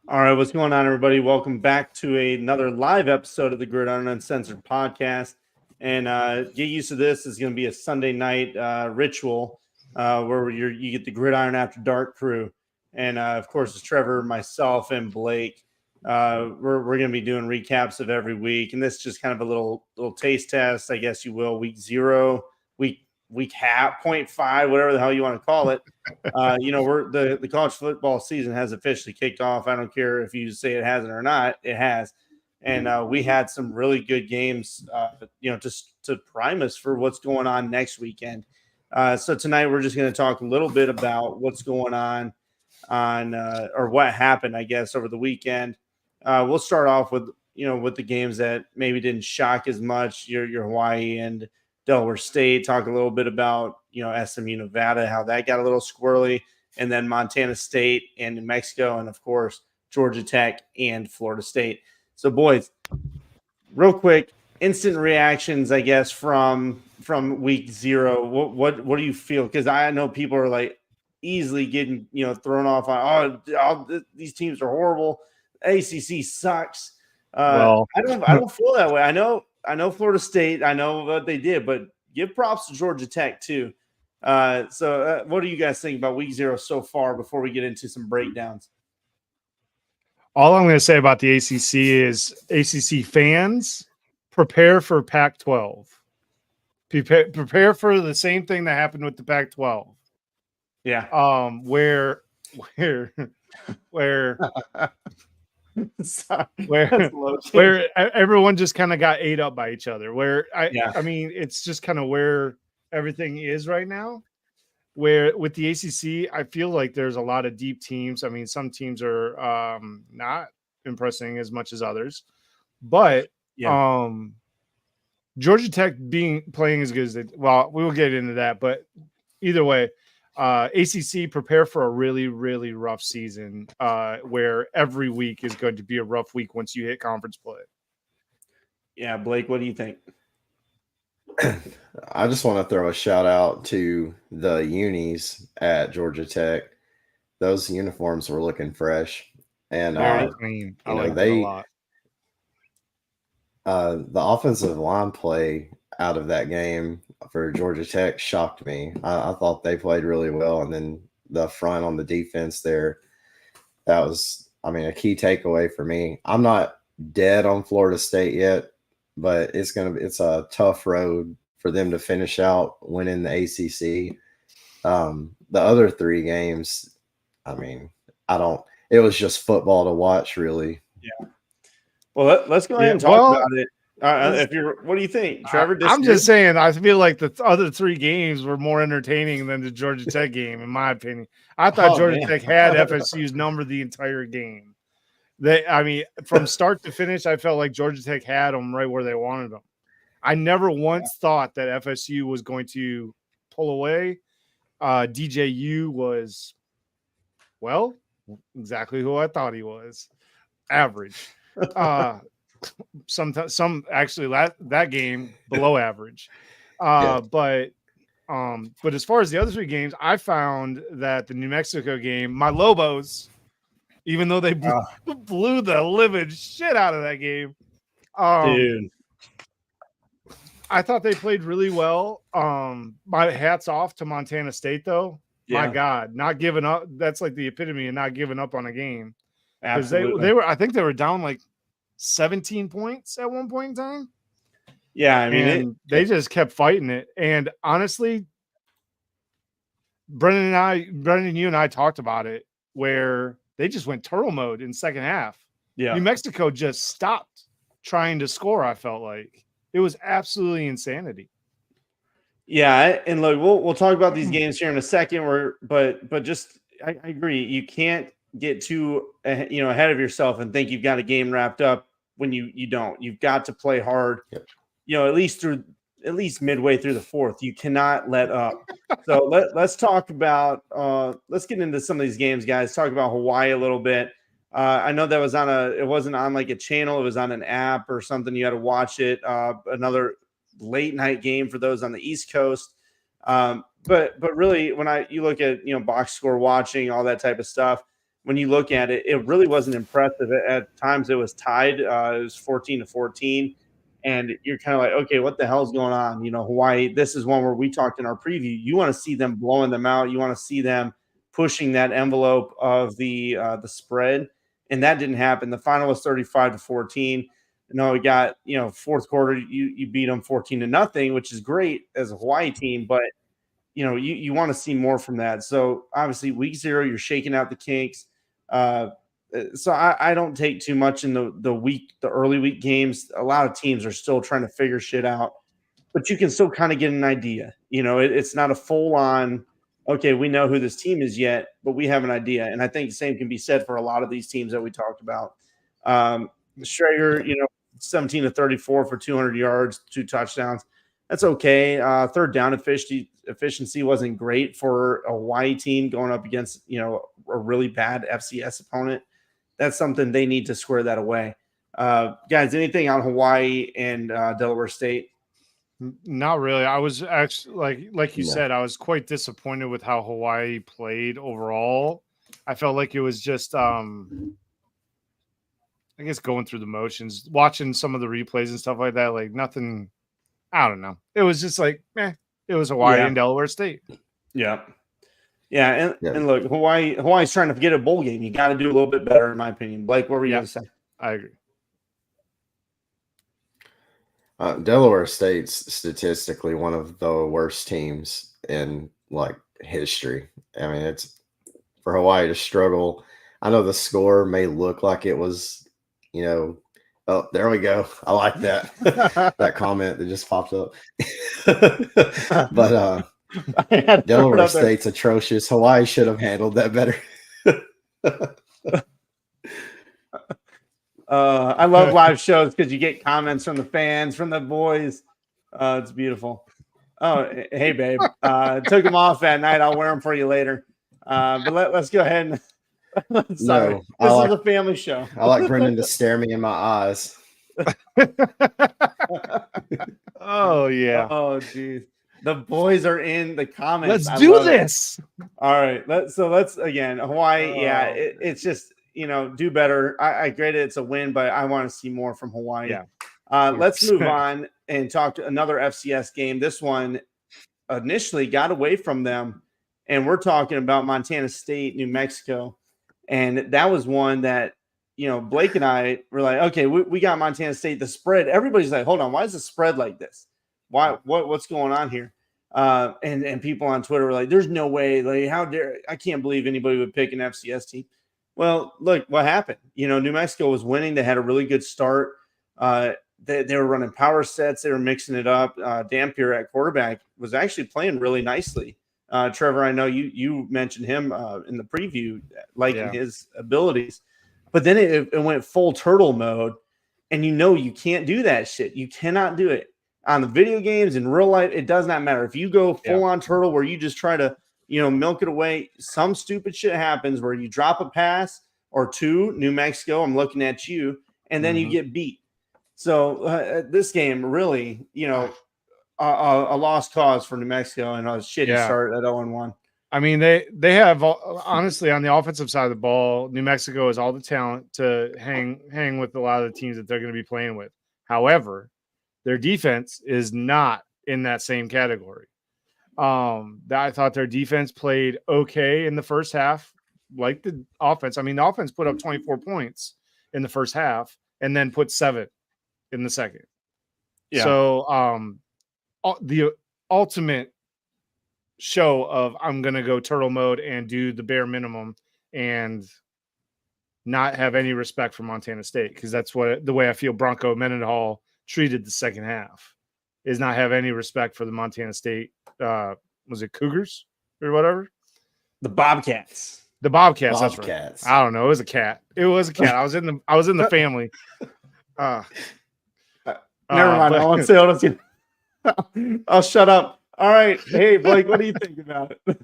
All right, what's going on, everybody? Welcome back to another live episode of the Gridiron Uncensored podcast. And get used to this. It's going to be a Sunday night ritual where you get the Gridiron After Dark crew. And, of course, it's Trevor, myself, and Blake. We're going to be doing recaps of every week. And this is just kind of a little taste test, I guess you will. Week 0, week half, 0.5, whatever the hell you want to call it. We're the college football season has officially kicked off. I don't care if you say it hasn't or not, it has. And we had some really good games, just to prime us for what's going on next weekend. So tonight we're just going to talk a little bit about what's going on or what happened, I guess, over the weekend. We'll start off with the games that maybe didn't shock as much. Your Hawaii and Delaware State. Talk a little bit about SMU Nevada, how that got a little squirrely, and then Montana State and New Mexico, and of course Georgia Tech and Florida State. So, boys, real quick, instant reactions, I guess, from week 0. What do you feel? Because I know people are like easily getting thrown off on these teams are horrible. ACC sucks. I don't feel that way. I know Florida State. I know what they did, but give props to Georgia Tech too. So what do you guys think about week 0 so far before we get into some breakdowns? All I'm going to say about the ACC is ACC fans prepare for Pac-12. Prepare for the same thing that happened with the Pac-12. Yeah. Where where everyone just kind of got ate up by each other. I mean, it's just kind of where everything is right now. Where with the ACC, I feel like there's a lot of deep teams. I mean, some teams are not impressing as much as others, but Georgia Tech playing as good as they. Well, we will get into that, but either way, ACC prepare for a really, really rough season where every week is going to be a rough week once you hit conference play. Yeah, Blake, what do you think? I just want to throw a shout out to the unis at Georgia Tech. Those uniforms were looking fresh, and very clean. I like that a lot. The offensive line play out of that game for Georgia Tech shocked me. I thought they played really well, and then the front on the defense there, that was, I mean, a key takeaway for me. I'm not dead on Florida State yet, but it's a tough road for them to finish out winning the ACC. The other 3 games, I mean, it was just football to watch, really. Yeah. Well, let's go ahead and talk about it. What do you think, Trevor? I'm just saying, I feel like the other 3 games were more entertaining than the Georgia Tech game, in my opinion. I thought Georgia Tech had FSU's number the entire game. From start to finish, I felt like Georgia Tech had them right where they wanted them. I never once thought that FSU was going to pull away. DJU was, well, exactly who I thought he was. Average. Some actually that game below average. But as far as the other 3 games, I found that the New Mexico game, my Lobos, even though they blew the living shit out of that game, dude, I thought they played really well. My hat's off to Montana State, though. Yeah. My God, not giving up. That's like the epitome of not giving up on a game. Because they were, I think they were down like 17 points at one point in time. Yeah, I mean, they just kept fighting it. And honestly, Brendan, you and I talked about it, where they just went turtle mode in second half. Yeah, New Mexico just stopped trying to score. I felt like it was absolutely insanity. Yeah, and look, we'll talk about these games here in a second. But just I agree, you can't get too ahead of yourself and think you've got a game wrapped up when you don't. You've got to play hard. Yep. At least midway through the 4th, you cannot let up. So let's talk about let's get into some of these games, guys. Talk about Hawaii a little bit. I know that was it wasn't on like a channel, it was on an app or something. You had to watch it. Another late night game for those on the East Coast. But really, when you look at box score watching, all that type of stuff, when you look at it, it really wasn't impressive. At times it was tied. It was 14-14. And you're kind of like, okay, what the hell is going on? Hawaii, this is one where we talked in our preview. You want to see them blowing them out. You want to see them pushing that envelope of the spread. And that didn't happen. The final was 35-14. We got, fourth quarter, you beat them 14-0, which is great as a Hawaii team. But, you want to see more from that. So obviously week 0, you're shaking out the kinks. So I don't take too much in the early week games. A lot of teams are still trying to figure shit out, but you can still kind of get an idea. It's not a full on, okay, we know who this team is yet, but we have an idea. And I think the same can be said for a lot of these teams that we talked about. Strager, 17-34 for 200 yards, 2 touchdowns. That's okay. Third down efficiency wasn't great for a Hawaii team going up against, a really bad FCS opponent. That's something they need to square that away. Guys, anything on Hawaii and Delaware State? Not really. I was actually like you said, I was quite disappointed with how Hawaii played overall. I felt like it was just I guess going through the motions, watching some of the replays and stuff like that, like nothing I don't know. It was just like, it was Hawaii and Delaware State. Yeah. Yeah, Yeah. and look, Hawaii's trying to get a bowl game. You got to do a little bit better, in my opinion. Blake, what were you going to say? I agree. Delaware State's statistically one of the worst teams in like history. I mean, it's for Hawaii to struggle. I know the score may look like it was, oh, there we go. I like that that comment that just popped up. But Delaware State's atrocious. Hawaii should have handled that better. I love live shows because you get comments from the fans, from the boys. It's beautiful. Oh, hey, babe. Took them off that night. I'll wear them for you later. But let's go ahead and sorry. This is a family show. I like Brendan to stare me in my eyes. Oh, yeah. Oh, geez. The boys are in the comments. Let's do this. All right. Let's again, Hawaii. It's just, do better. I grade it. It's a win, but I want to see more from Hawaii. Yeah. Let's move on and talk to another FCS game. This one initially got away from them, and we're talking about Montana State, New Mexico. And that was one that, Blake and I were like, okay, we got Montana State. The spread, everybody's like, hold on, why is the spread like this? What's going on here? And people on Twitter were like, there's no way, like, how dare, I can't believe anybody would pick an FCS team. Well, look what happened. New Mexico was winning. They had a really good start. They were running power sets. They were mixing it up. Dampier at quarterback was actually playing really nicely. Trevor, I know you mentioned him in the preview, liking his abilities. But then it went full turtle mode, and you can't do that shit. You cannot do it. On the video games, in real life, it does not matter. If you go full-on turtle where you just try to, milk it away, some stupid shit happens where you drop a pass or two, New Mexico, I'm looking at you, and then you get beat. So this game really, a lost cause for New Mexico and a shitty start at 0-1. I mean, they have, honestly, on the offensive side of the ball, New Mexico has all the talent to hang with a lot of the teams that they're going to be playing with. However, their defense is not in that same category. I thought their defense played okay in the first half, like the offense. I mean, the offense put up 24 points in the first half and then put 7 in the second. Yeah. So the ultimate show of I'm going to go turtle mode and do the bare minimum and not have any respect for Montana State, because that's the way I feel Bronco Mendenhall treated the second half, is not have any respect for the Montana State. Was it Cougars or whatever? The Bobcats. The Bobcats. That's right. I don't know. It was a cat. I was in the family. Never mind. I won't say what I was going. I'll shut up. All right. Hey, Blake, what do you think about it?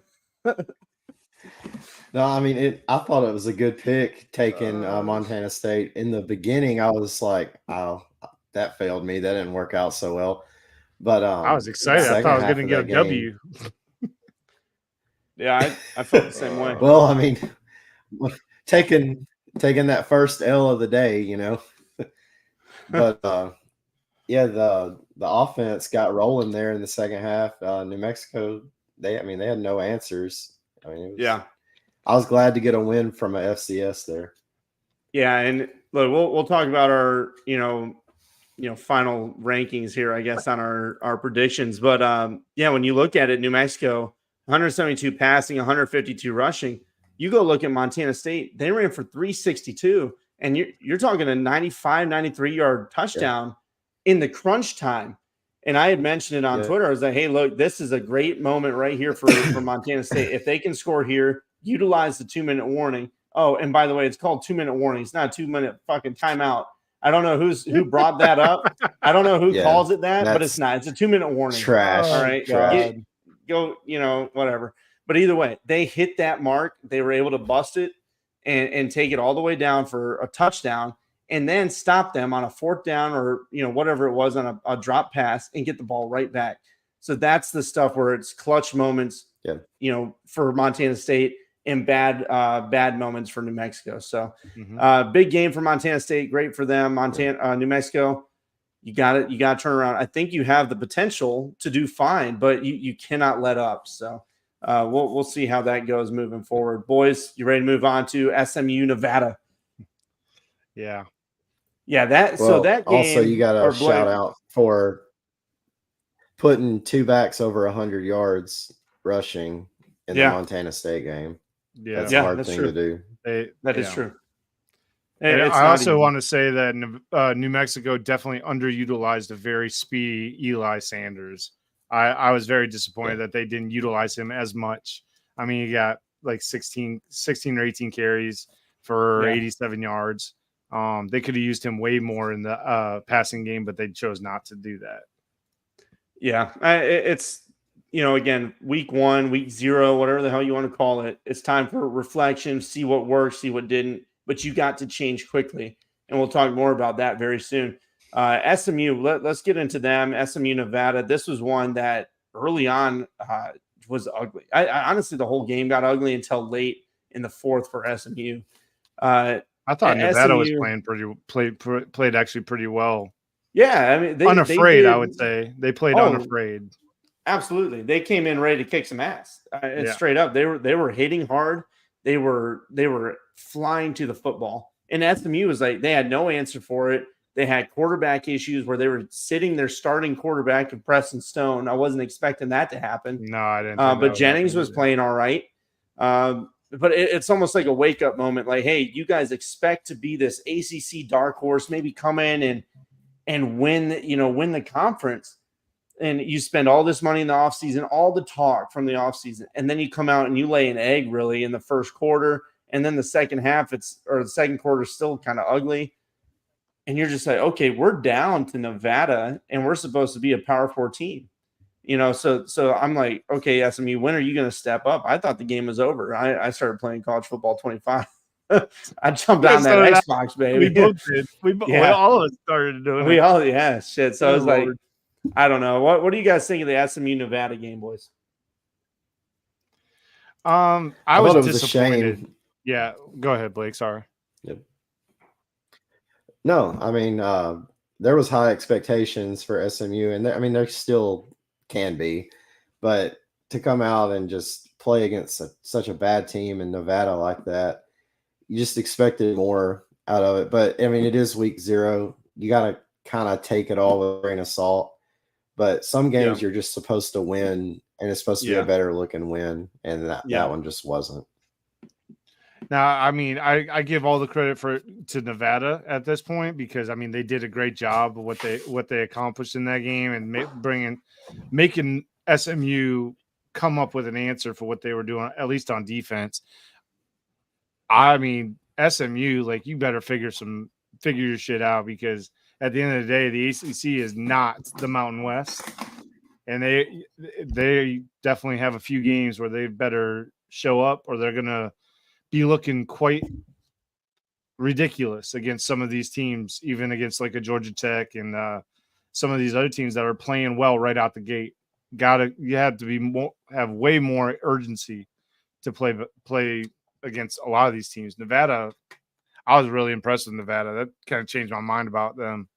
No, I mean, I thought it was a good pick taking Montana State. In the beginning, I was like, oh, that failed me. That didn't work out so well. But I was excited. I thought I was going to get a W. Yeah, I felt the same way. Well, I mean, taking that first L of the day, But the offense got rolling there in the second half. New Mexico, they had no answers. I mean, I was glad to get a win from a FCS there. Yeah, and look, we'll talk about our final rankings here, I guess, on our predictions. But when you look at it, New Mexico, 172 passing, 152 rushing. You go look at Montana State, they ran for 362, and you're talking a 95, 93-yard touchdown in the crunch time. And I had mentioned it on Twitter. I was like, hey, look, this is a great moment right here for Montana State. If they can score here, utilize the 2-minute warning. Oh, and by the way, it's called 2-minute warning. It's not a 2-minute fucking timeout. I don't know who brought that up. I don't know who calls it that, but it's not. It's a 2-minute warning. Trash. All right. Go, whatever. But either way, they hit that mark. They were able to bust it and take it all the way down for a touchdown, and then stop them on a 4th down or, whatever it was on a drop pass and get the ball right back. So that's the stuff where it's clutch moments, for Montana State and bad moments for New Mexico. So big game for Montana State. Great for them. New Mexico, You got it. You got to turn around. I think you have the potential to do fine, but you cannot let up. So we'll see how that goes moving forward. Boys, you ready to move on to SMU Nevada? Yeah. Yeah, that Well, so that game also you got or a shout Blake- out for putting two backs over 100 yards rushing in the Yeah. Montana State game. Yeah. That's Yeah, a hard that's thing true. to do. That is Yeah. true. And It's I not also easy. want to say that New Mexico definitely underutilized a very speedy Eli Sanders. I was very disappointed that they didn't utilize him as much. I mean, he got like 16 or 18 carries for 87 yards. They could have used him way more in the passing game, but they chose not to do that. Yeah, it's again, week 1, week 0, whatever the hell you want to call it. It's time for reflection, see what worked, see what didn't. But you got to change quickly, and we'll talk more about that very soon. SMU, let's get into them. SMU Nevada. This was one that early on was ugly. I honestly, the whole game got ugly until late in the fourth for SMU. I thought Nevada was SMU played actually pretty well. Yeah, I mean, unafraid. they I would say they played unafraid. Absolutely, they came in ready to kick some ass. Straight up, they were hitting hard. They were flying to the football, and SMU was like they had no answer for it. They had quarterback issues where they were sitting their starting quarterback of Preston Stone. I wasn't expecting that to happen. No, I didn't. But Jennings was playing all right. But it's almost like a wake up moment. Like, hey, you guys expect to be this ACC dark horse, maybe come in and win the conference. And you spend all this money in the offseason, all the talk from the offseason, and then you come out and you lay an egg really in the first quarter, and then the second quarter is still kind of ugly. And you're just like, okay, we're down to Nevada, and we're supposed to be a Power 4 team. So I'm like, okay, SMU, when are you going to step up? I thought the game was over. I started playing college football 25. I jumped on that Xbox, baby. We both did. All of us started doing it. Shit. So I was like, I don't know. What do you guys think of the SMU Nevada game, boys? I was disappointed. Yeah, go ahead, Blake. Sorry. Yep. No, I mean, there was high expectations for SMU, and there still can be, but to come out and just play against such a bad team in Nevada like that, you just expected more out of it. But I mean, it is week 0. You got to kind of take it all with a grain of salt. But some games you're just supposed to win, and it's supposed to be a better looking win, and that one just wasn't. Now, I mean, I give all the credit to Nevada at this point because I mean they did a great job of what they accomplished in that game and making SMU come up with an answer for what they were doing, at least on defense. I mean, SMU, like you better figure your shit out because at the end of the day, the ACC is not the Mountain West, and they definitely have a few games where they better show up or they're gonna be looking quite ridiculous against some of these teams, even against like a Georgia Tech and some of these other teams that are playing well right out the gate. You have to have way more urgency to play against a lot of these teams. Nevada, I was really impressed with Nevada. That kind of changed my mind about them.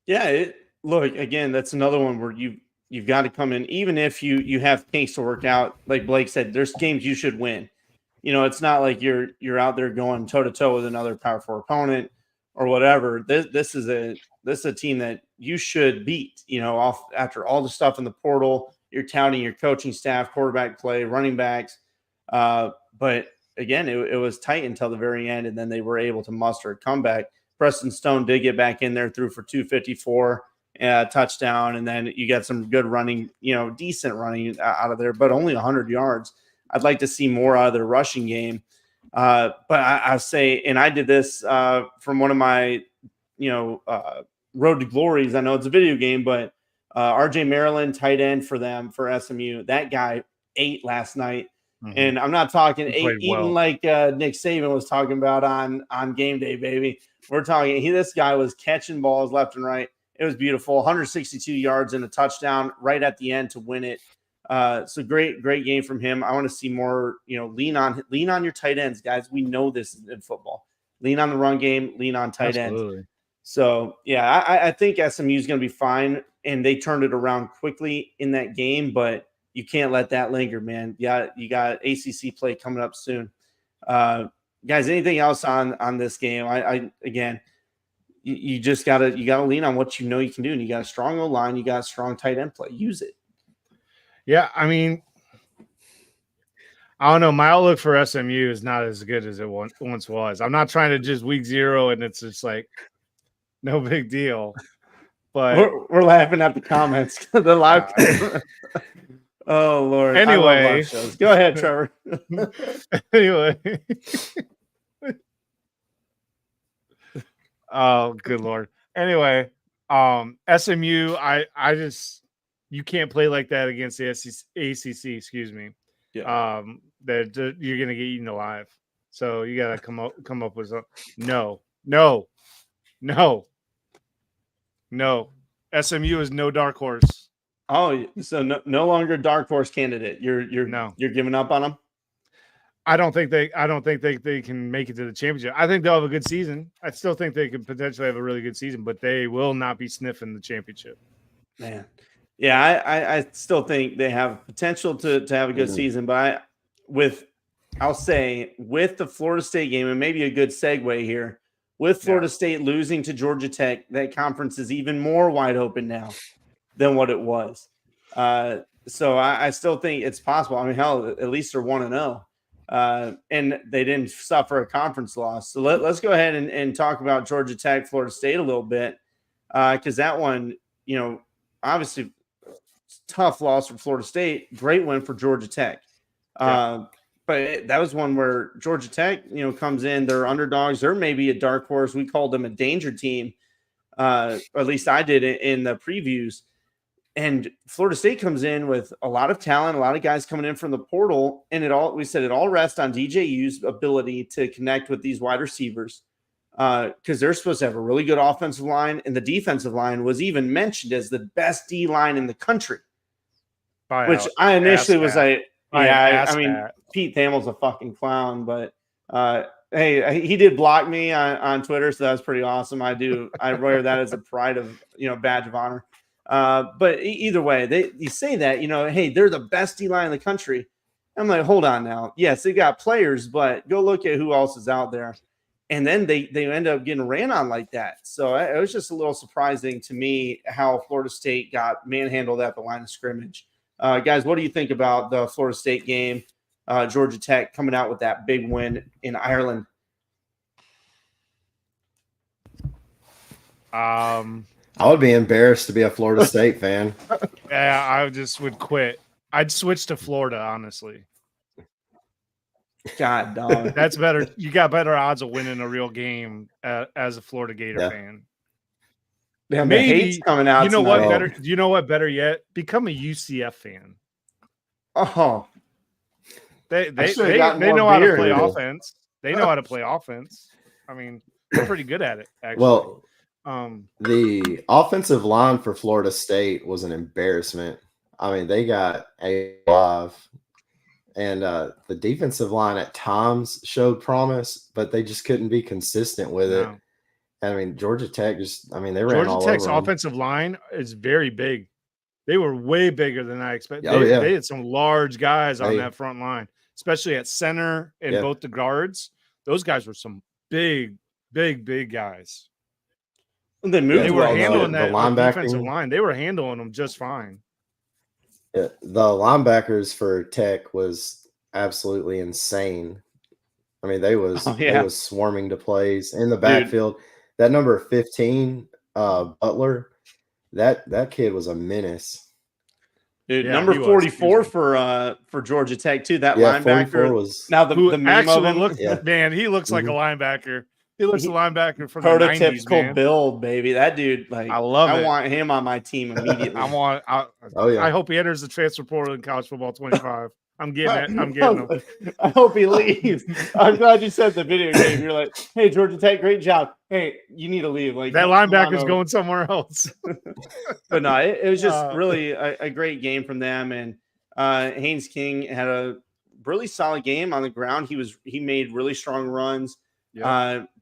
Yeah, look, again, that's another one where you've got to come in, even if you have kinks to work out. Like Blake said, there's games you should win. It's not like you're out there going toe to toe with another Power 4 opponent or whatever. This is a team that you should beat. Off after all the stuff in the portal, you're touting your coaching staff, quarterback play, running backs. But again, it was tight until the very end, and then they were able to muster a comeback. Preston Stone did get back in there, threw for 254, touchdown, and then you got some good running, decent running out of there, but only 100 yards. I'd like to see more out of their rushing game. But I say, and I did this from one of my, Road to Glories. I know it's a video game, but RJ Maryland, tight end for SMU. That guy ate last night. Mm-hmm. And I'm not talking eating like Nick Saban was talking about on game day, baby. We're talking, this guy was catching balls left and right. It was beautiful. 162 yards and a touchdown right at the end to win it. So great game from him. I want to see more, lean on your tight ends, guys. We know this in football. Lean on the run game, lean on tight ends. So yeah, I think SMU is going to be fine, and they turned it around quickly in that game, but you can't let that linger, man. Yeah, you got ACC play coming up soon. Guys, anything else on this game? I again, you just gotta lean on what you know you can do, and you got a strong O line, you got a strong tight end play. Use it. Yeah, I mean, I don't know. My outlook for SMU is not as good as it once was. I'm not trying to just week 0 and it's just like no big deal. But we're laughing at the comments, the live. Oh Lord! Anyway, I love live shows. Go ahead, Trevor. Anyway. Oh, good Lord. Anyway, SMU, I just you can't play like that against the ACC, excuse me. Yeah. That you're gonna get eaten alive. So you gotta come up with something. No. SMU is no dark horse. Oh, so no longer dark horse candidate. You're giving up on them? I don't think they can make it to the championship. I think they'll have a good season. I still think they could potentially have a really good season, but they will not be sniffing the championship. Man. Yeah, I still think they have potential to have a good season, but I'll say with the Florida State game, and maybe a good segue here, with Florida State losing to Georgia Tech, that conference is even more wide open now than what it was. So I still think it's possible. I mean, hell, at least they're 1-0. And they didn't suffer a conference loss. So let's go ahead and talk about Georgia Tech, Florida State a little bit, because that one, obviously tough loss for Florida State, great win for Georgia Tech. But that was one where Georgia Tech, comes in, they're underdogs. They're maybe a dark horse. We called them a danger team. Or at least I did it in the previews. And Florida State comes in with a lot of talent, a lot of guys coming in from the portal, and it all rests on DJU's ability to connect with these wide receivers, because they're supposed to have a really good offensive line, and the defensive line was even mentioned as the best D line in the country. Which I initially was like, Pete Thamel's a fucking clown, but hey, he did block me on Twitter, so that was pretty awesome. I wear that as a pride of badge of honor. But either way, you say that, hey, they're the best D-line in the country. I'm like, hold on now. Yes, they got players, but go look at who else is out there. And then they end up getting ran on like that. So it was just a little surprising to me how Florida State got manhandled at the line of scrimmage. Guys, what do you think about the Florida State game? Georgia Tech coming out with that big win in Ireland. I would be embarrassed to be a Florida State fan. Yeah, I just would quit. I'd switch to Florida, honestly. God, dog. That's better. You got better odds of winning a real game as a Florida Gator fan. Yeah, maybe coming out. You know what? Better. You know what? Better yet, become a UCF fan. Oh, they know how to play offense. They know how to play offense. I mean, they're pretty good at it. Actually. Well. The offensive line for Florida State was an embarrassment. I mean, they got A5, and the defensive line at times showed promise, but they just couldn't be consistent with it. I mean, Georgia Tech they ran all over them. Georgia Tech's offensive line is very big. They were way bigger than I expected. They had some large guys on that front line, especially at center and both the guards. Those guys were some big guys. They were handling that defensive line. They were handling them just fine. The linebackers for Tech was absolutely insane. I mean, they was swarming to plays in the backfield. That number 15, Butler, that kid was a menace. Dude, number 44 for Georgia Tech too. That linebacker was now the meme actually of him. Man, he looks like a linebacker. He looks a linebacker from the 90s, prototypical build, baby. That dude, I love it. I want him on my team immediately. I hope he enters the transfer portal in college football 25. I'm getting him. I hope he leaves. I'm glad you said the video game. You're like, hey, Georgia Tech, great job. Hey, you need to leave. Like that linebacker's going somewhere else. But no, it was just really a great game from them. And Haynes King had a really solid game on the ground. He made really strong runs.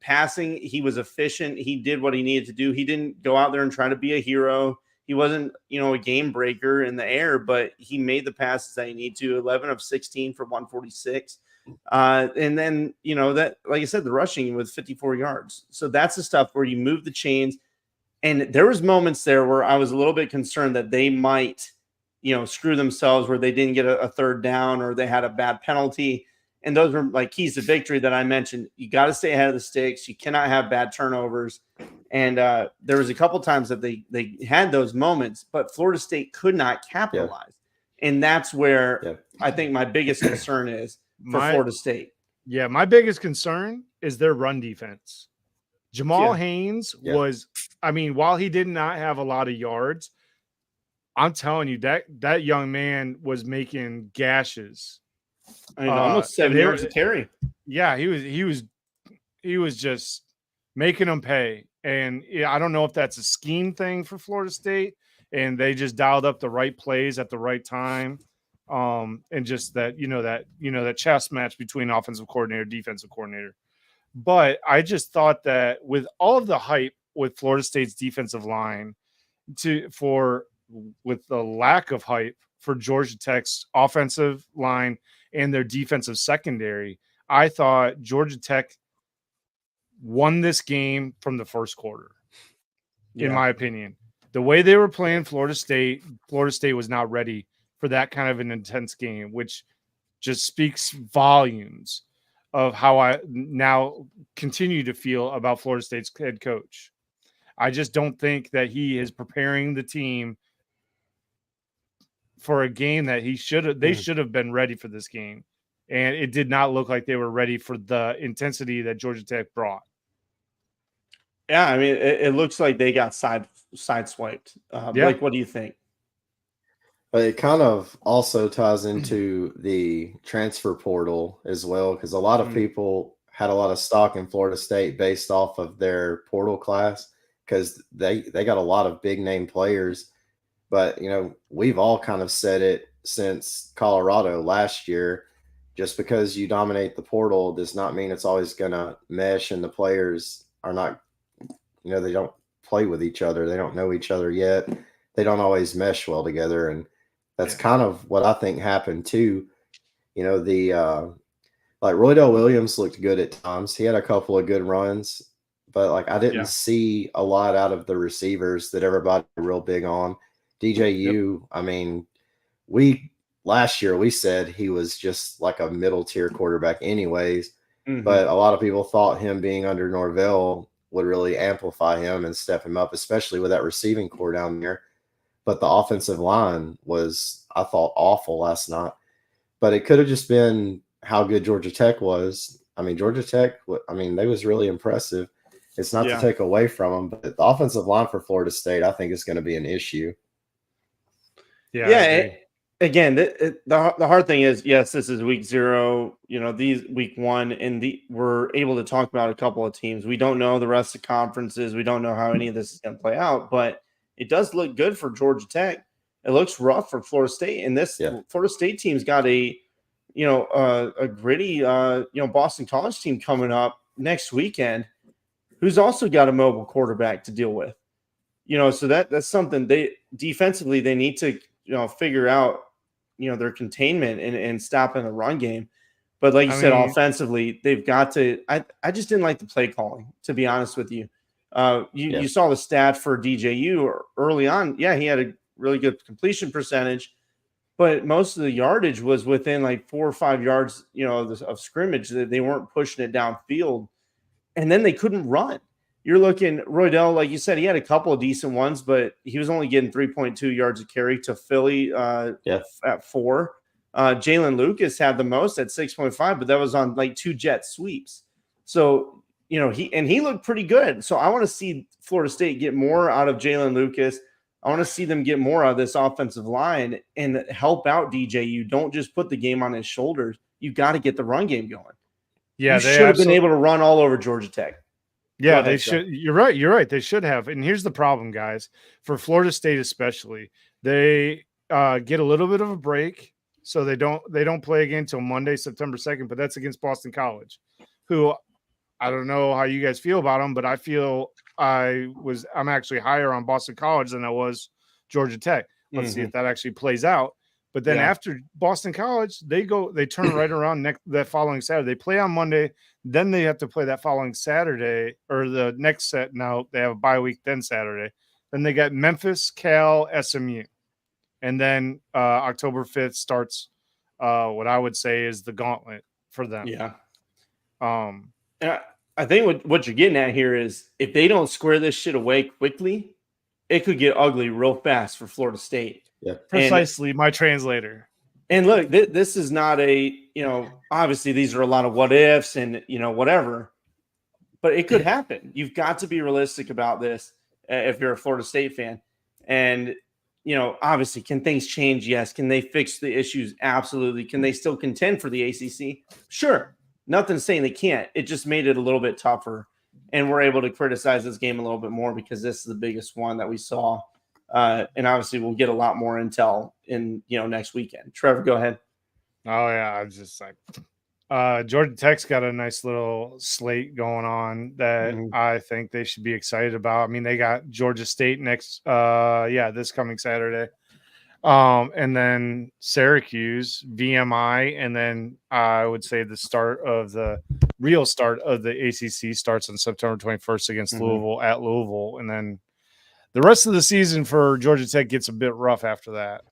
Passing, he was efficient. He did what he needed to do. He didn't go out there and try to be a hero. He wasn't, a game breaker in the air, but he made the passes that he needed to. 11 of 16 for 146. And then, that, like I said, the rushing with 54 yards. So that's the stuff where you move the chains. And there was moments there where I was a little bit concerned that they might, screw themselves, where they didn't get a third down or they had a bad penalty. And those were like keys to victory that I mentioned. You got to stay ahead of the sticks. You cannot have bad turnovers. And there was a couple times that they had those moments, but Florida State could not capitalize. Yeah. And that's where I think my biggest concern is for Florida State. Yeah, my biggest concern is their run defense. Jamal Haynes was, while he did not have a lot of yards, I'm telling you that young man was making gashes. Almost 7 yards to carry. Yeah, he was just making them pay. And I don't know if that's a scheme thing for Florida State, and they just dialed up the right plays at the right time. And just that, that chess match between offensive coordinator, defensive coordinator. But I just thought that with all of the hype with Florida State's defensive line, with the lack of hype for Georgia Tech's offensive line and their defensive secondary, I thought Georgia Tech won this game from the first quarter, in my opinion. The way they were playing Florida State was not ready for that kind of an intense game, which just speaks volumes of how I now continue to feel about Florida State's head coach. I just don't think that he is preparing the team for a game that they should have been ready for this game. And it did not look like they were ready for the intensity that Georgia Tech brought. Yeah, it looks like they got sideswiped. Blake, what do you think? But it kind of also ties into the transfer portal as well, because a lot of people had a lot of stock in Florida State based off of their portal class, because they got a lot of big name players. But, we've all kind of said it since Colorado last year, just because you dominate the portal does not mean it's always going to mesh, and the players are not, they don't play with each other. They don't know each other yet. They don't always mesh well together. And that's kind of what I think happened too. Like Roydell Williams looked good at times. He had a couple of good runs, but I didn't see a lot out of the receivers that everybody real big on. DJU, last year we said he was just like a middle tier quarterback anyways, but a lot of people thought him being under Norvell would really amplify him and step him up, especially with that receiving core down there. But the offensive line was, I thought, awful last night. But it could have just been how good Georgia Tech was. Georgia Tech, they was really impressive. It's not to take away from them, but the offensive line for Florida State, I think, is going to be an issue. Yeah. Again, the hard thing is, yes, this is week 0. These week 1, and we're able to talk about a couple of teams. We don't know the rest of conferences. We don't know how any of this is going to play out, but it does look good for Georgia Tech. It looks rough for Florida State, and this Florida State team's got a gritty, Boston College team coming up next weekend, who's also got a mobile quarterback to deal with. So that's something defensively they need to figure out, their containment and stopping the run game. But like you said, offensively, they've got to. I just didn't like the play calling, to be honest with you. You saw the stat for DJU early on. Yeah, he had a really good completion percentage, but most of the yardage was within like 4 or 5 yards, of scrimmage. That they weren't pushing it downfield, and then they couldn't run. You're looking Roydell, like you said, he had a couple of decent ones, but he was only getting 3.2 yards a carry to Philly at 4. Jalen Lucas had the most at 6.5, but that was on like 2 jet sweeps. So, he looked pretty good. So I want to see Florida State get more out of Jalen Lucas. I want to see them get more out of this offensive line and help out DJU. Don't just put the game on his shoulders. You got to get the run game going. Yeah, you should have been able to run all over Georgia Tech. Yeah, they should. You're right. They should have. And here's the problem, guys. For Florida State especially, they get a little bit of a break, so they don't play again until Monday, September 2nd. But that's against Boston College, who I don't know how you guys feel about them, but I feel I'm actually higher on Boston College than I was Georgia Tech. Let's see if that actually plays out. But then after Boston College, they turn right around that following Saturday. They play on Monday, then they have to play that following Saturday or the next set. Now they have a bye week, then Saturday. Then they got Memphis, Cal, SMU. And then October 5th starts what I would say is the gauntlet for them. Yeah. And I think what you're getting at here is if they don't square this shit away quickly, it could get ugly real fast for Florida State. Yeah, precisely. My translator. And look, this is not obviously these are a lot of what ifs and whatever, but it could happen. You've got to be realistic about this if you're a Florida State fan. And obviously, can things change? Yes. Can they fix the issues? Absolutely. Can they still contend for the ACC? Sure. Nothing's saying they can't. It just made it a little bit tougher. And we're able to criticize this game a little bit more because this is the biggest one that we saw. And obviously, we'll get a lot more intel in next weekend. Trevor, go ahead. Oh, yeah. I was just like, Georgia Tech's got a nice little slate going on that I think they should be excited about. I mean, they got Georgia State this coming Saturday. And then Syracuse, VMI, and then I would say the real start of the ACC starts on September 21st against Louisville at Louisville. And then the rest of the season for Georgia Tech gets a bit rough after that.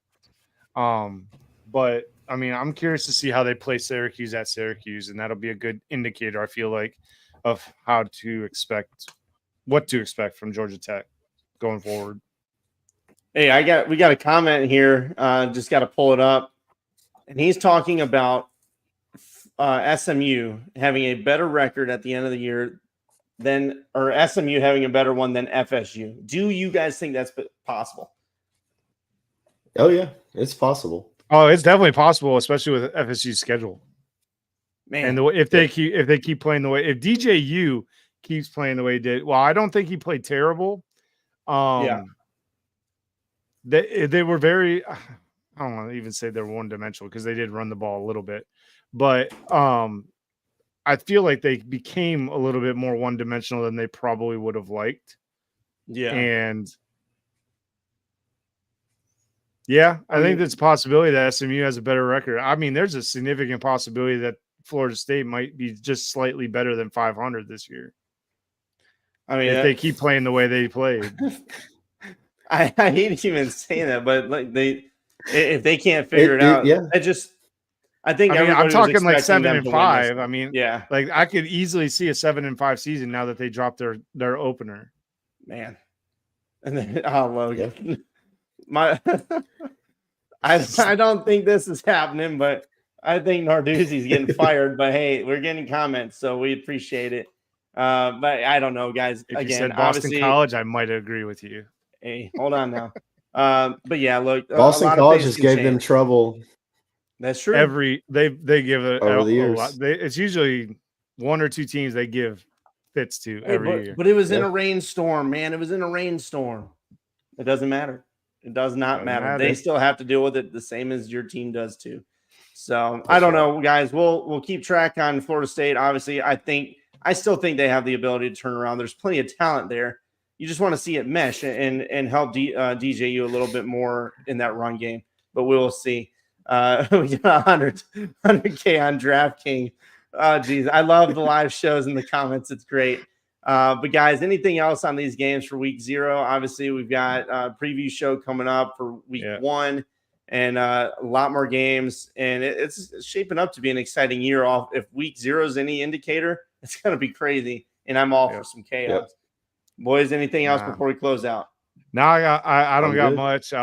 But I mean, I'm curious to see how they play Syracuse at Syracuse, and that'll be a good indicator, I feel like, of what to expect from Georgia Tech going forward. Hey, we got a comment here. Just got to pull it up, and he's talking about SMU having a better record at the end of the year or SMU having a better one than FSU. Do you guys think that's possible? Oh yeah, it's possible. Oh, it's definitely possible, especially with FSU's schedule. Man, and if they keep playing the way, if DJU keeps playing the way he did, well, I don't think he played terrible. They were very, I don't want to even say they're one-dimensional because they did run the ball a little bit, but I feel like they became a little bit more one-dimensional than they probably would have liked. Yeah. And I think there's a possibility that SMU has a better record. I mean, there's a significant possibility that Florida State might be just slightly better than 500 this year. I mean, if they keep playing the way they played. I hate even saying that, but like if they can't figure it out, I'm talking like 7-5. I mean, yeah, like I could easily see a 7-5 season now that they dropped their opener. Man, and then Logan, I don't think this is happening, but I think Narduzzi's getting fired. But hey, we're getting comments, so we appreciate it. But I don't know, guys. If you said Boston College, I might agree with you. Hey, hold on now. But yeah, look, Boston College just gave them trouble. That's true. They give it over the years. A lot. It's usually one or two teams they give fits to every year. But it was in a rainstorm, man. It was in a rainstorm. It doesn't matter. It does not matter. They still have to deal with it the same as your team does too. So I don't know, guys. We'll keep track on Florida State. Obviously, I still think they have the ability to turn around. There's plenty of talent there. You just want to see it mesh and help DJU a little bit more in that run game. But we will see. We got 100K on DraftKings. Oh, geez. I love the live shows in the comments. It's great. But guys, anything else on these games for week 0? Obviously, we've got a preview show coming up for week 1 and a lot more games. And it's shaping up to be an exciting year off. If week 0 is any indicator, it's going to be crazy. And I'm all for some chaos. Boys, anything else before we close out? No, I don't got much.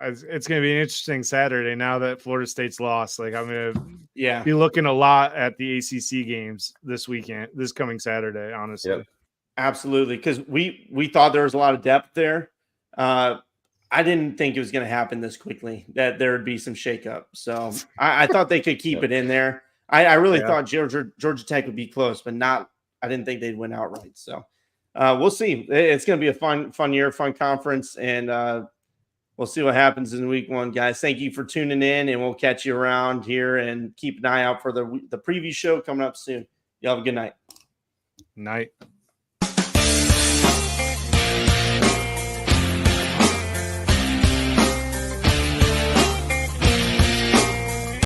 It's going to be an interesting Saturday now that Florida State's lost. Like I'm going to be looking a lot at the ACC games this coming Saturday, honestly. Yep. Absolutely. Because we thought there was a lot of depth there. I didn't think it was going to happen this quickly, that there would be some shakeup. So I thought they could keep it in there. I really thought Georgia Tech would be close, but I didn't think they'd win outright. So we'll see. It's going to be a fun year, fun conference, and we'll see what happens in week 1, guys. Thank you for tuning in, and we'll catch you around here, and keep an eye out for the preview show coming up soon. Y'all have a good night. Night.